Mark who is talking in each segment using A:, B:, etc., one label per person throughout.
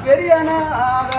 A: பெரியனாக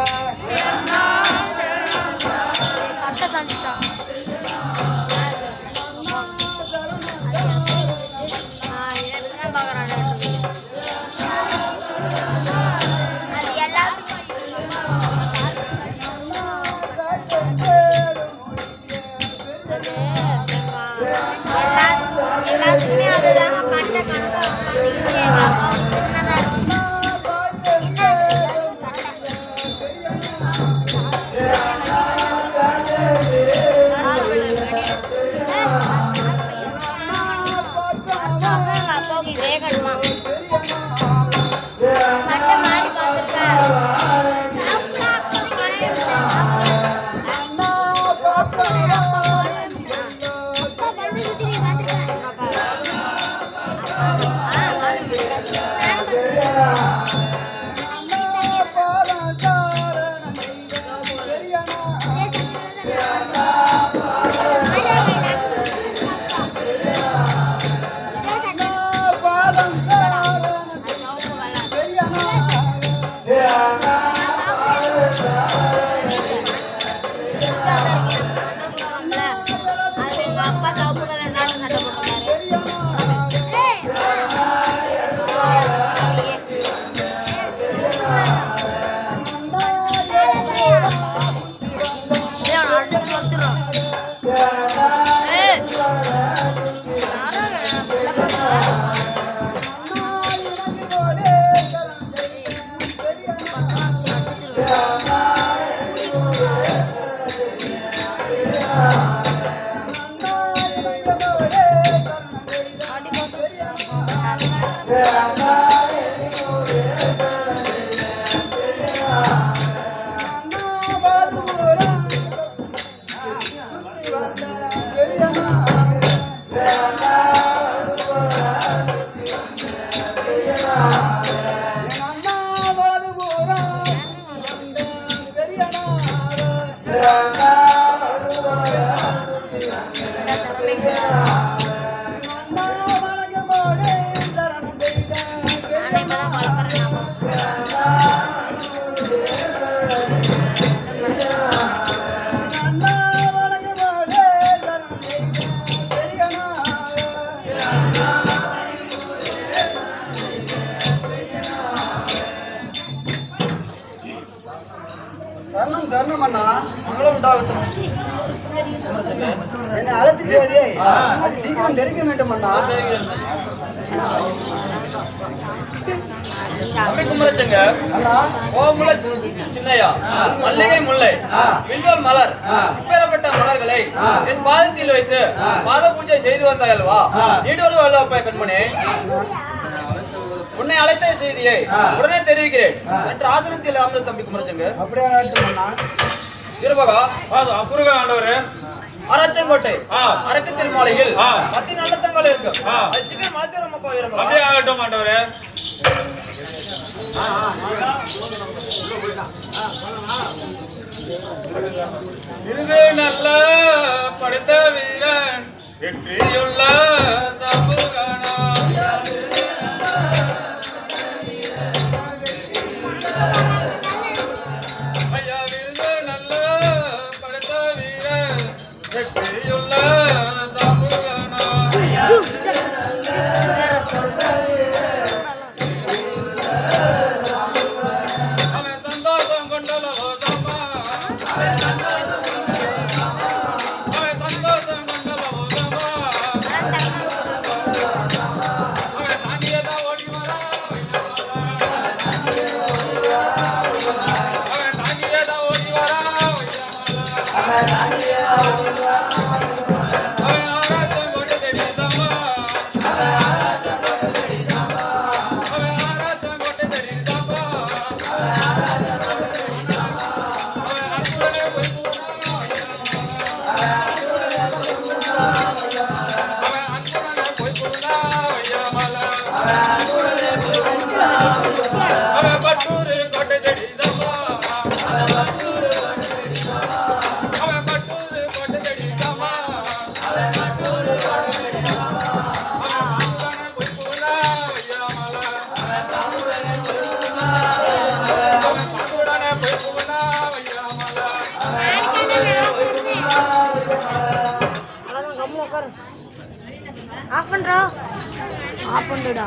A: என்னை அழைத்து செய்வதே அது சீக்கிரம் தெரிவிக்க வேண்டும் அண்ணா.
B: சின்னையா மல்லிகை முல்லை வில்வல் மலர் இப்பேறப்பட்ட மலர்களை என் பாதத்தில் வைத்து பாத பூஜை செய்து வந்தாய் அல்வா. நீடோடு வல்லப்பா கண்மணி, உன்னை அழைத்த செய்தியை உடனே தெரிவிக்கிறேன். சற்று ஆசனத்தில் அமர்ந்து தம்பி குமரச்சங்க.
A: அப்படியே
B: இருபகா அப்புறம் ஆண்டவரே, அரச்சங்கோட்டை அரக்கு திருமாலையில் 10 நல்லத்தங்கள் இருக்கு. அது சின்ன மலத்தேரம் போயிடும். அப்படியே ஆகட்டும் ஆண்டவரே. இது நல்ல படைத்த வீரன் வெற்றியுள்ள சமூகனா
C: ஆஃப் பண்றா ஆஃப் பண்ணுடா